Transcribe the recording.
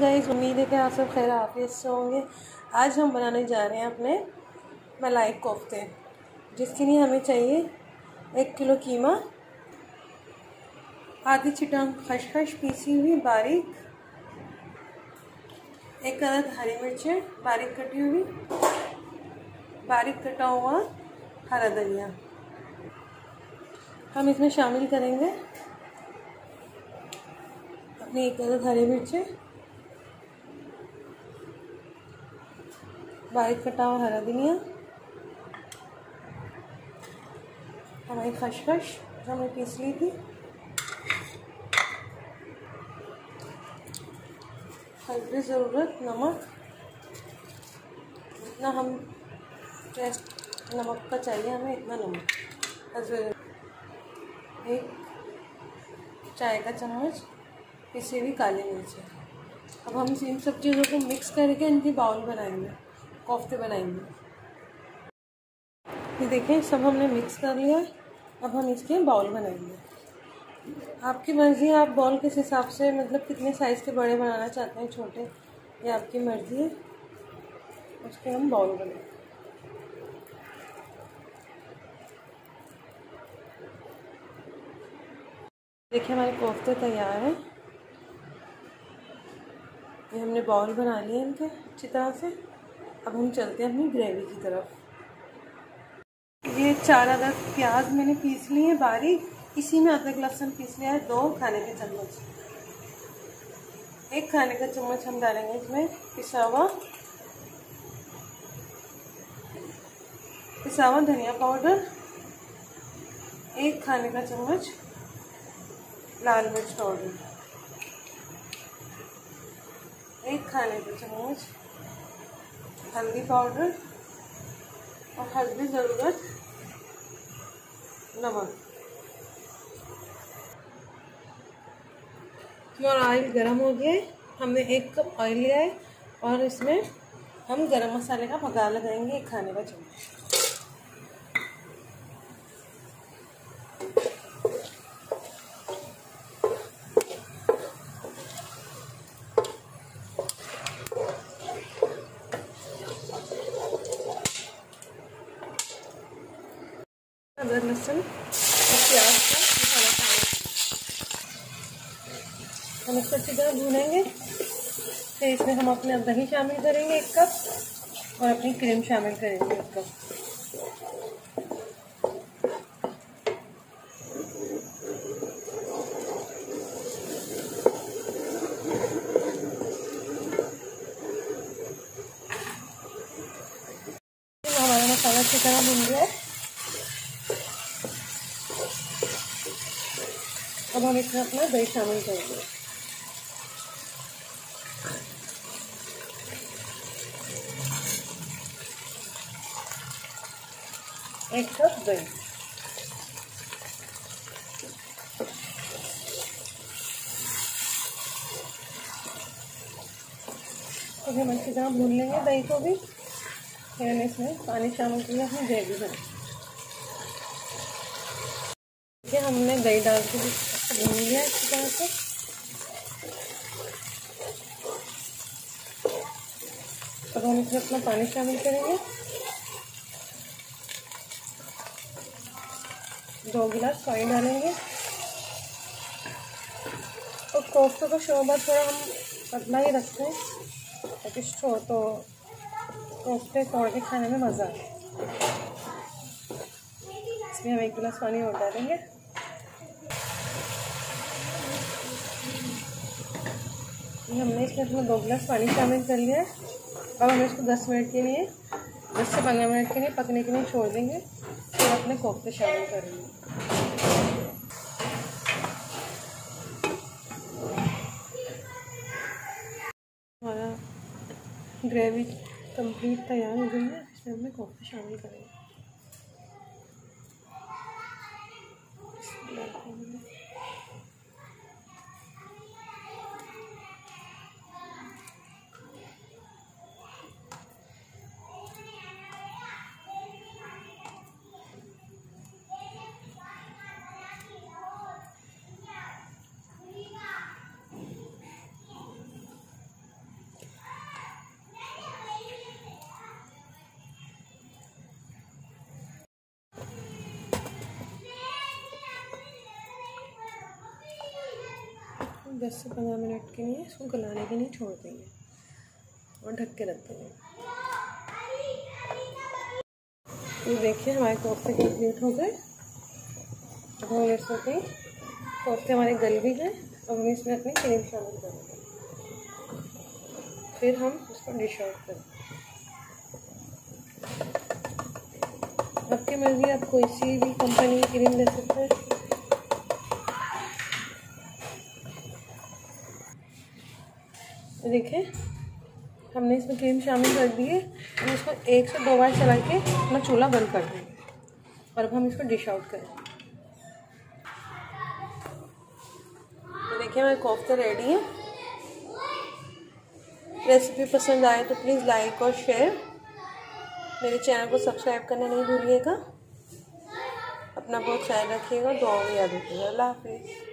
Guys, उम्मीद है कि आप सब खैर आफियत से होंगे। आज हम बनाने जा रहे हैं अपने मलाई कोफ्ते, जिसके लिए हमें चाहिए 1 किलो कीमा, आधी चिटांग खसखस पीसी हुई बारीक, 1 अदद हरी मिर्चें बारीक कटी हुई, बारीक कटा हुआ हरा धनिया। हम इसमें शामिल करेंगे अपनी 1 अदद हरी मिर्चें, बारीक कटा हुआ हरा धनिया, हमारी खसखस जो हमने पीस ली थी, हल्दी ज़रूरत नमक, जितना हम टेस्ट नमक का चाहिए हमें इतना नमक, 1 चाय का चम्मच पिसी हुई काली मिर्च। अब हम इन सब चीज़ों को मिक्स करके इनकी बाउल बनाएंगे, कोफ्ते बनाएंगे। ये देखें, सब हमने मिक्स कर लिया। अब हम इसके बाउल बनाएंगे। आपकी मर्ज़ी है, आप बाउल किस हिसाब से, मतलब कितने साइज़ के बड़े बनाना चाहते हैं, छोटे, ये आपकी मर्ज़ी है। उसके हम बाउल बनाएंगे। देखिए, हमारे कोफ्ते तैयार हैं। ये हमने बाउल बना लिए इनके अच्छी तरह से। अब हम चलते हैं अपनी ग्रेवी की तरफ। ये 4 अदद प्याज मैंने पीस लिए हैं बारीक, इसी में अदरक लहसुन पीस लिया है 2 खाने के चम्मच। 1 खाने का चम्मच हम डालेंगे इसमें पिसा हुआ धनिया पाउडर, 1 खाने का चम्मच लाल मिर्च पाउडर, 1 खाने का चम्मच हल्दी पाउडर और हल्दी ज़रूरत नमक। हमारा ऑयल गर्म हो गया है। हमने 1 कप ऑयल लिया है और इसमें हम गरम मसाले का बघार लगाएंगे 1 खाने का चम्मच। अदरक लहसुन और प्याज का मसाला हम इसको अच्छी तरह भूनेंगे। फिर इसमें हम अपने दही शामिल करेंगे 1 कप और अपनी क्रीम शामिल करेंगे 1 कप। हमारा मसाला अच्छी तरह भून गया है। अब हम इसमें अपना दही शामिल करेंगे। एक कप दही। तो हम अच्छी तरह भून लेंगे दही को भी। फिर हम इसमें पानी शामिल करके अपनी ग्रेवी बनाएंगे। हमने दही डाल के भून लिया अच्छी तरह से। अब हम इसमें अपना पानी शामिल करेंगे, 2 गिलास पानी डालेंगे। और कोफ्तों का शोरबा थोड़ा हम पतला ही रखते हैं ताकि तो कोफ्ते तोड़ के खाने में मज़ा आए। इसमें हम 1 गिलास पानी और डालेंगे। हमने इसमें 2 गिलास पानी शामिल कर लिया है। अब हम इसको 10 मिनट के लिए, 10 से 15 मिनट के लिए पकने के लिए छोड़ देंगे। फिर अपने कोफ्ते शामिल करेंगे। हमारा ग्रेवी कंप्लीट तैयार हो गई है। इसमें हमने कोफ्ते शामिल करेंगे। 10 से 15 मिनट के लिए इसको गलाने के लिए छोड़ देंगे और ढक के रख देंगे। ये देखिए हमारे कोफ्ते कंप्लीट हो गए। अब हम इसमें कोफ्ते हमारे गल भी हैं। अब हम इसमें अपनी क्रीम शामिल करेंगे, फिर हम इसको डिश आउट करेंगे। आपकी मर्जी, आप कोई सी भी कंपनी की क्रीम ले सकते हैं। देखिए हमने इसमें क्रीम शामिल कर दी है। हम इसको 1 से 2 बार चला के अपना चूल्हा बंद कर देंगे और अब हम इसको डिश आउट करें। तो देखिए हमारे कोफ्ते रेडी हैं। रेसिपी पसंद आए तो प्लीज़ लाइक और शेयर, मेरे चैनल को सब्सक्राइब करना नहीं भूलिएगा। अपना बहुत ख्याल रखिएगा, दुआओं में याद रखिएगा। अल्लाह हाफिज़।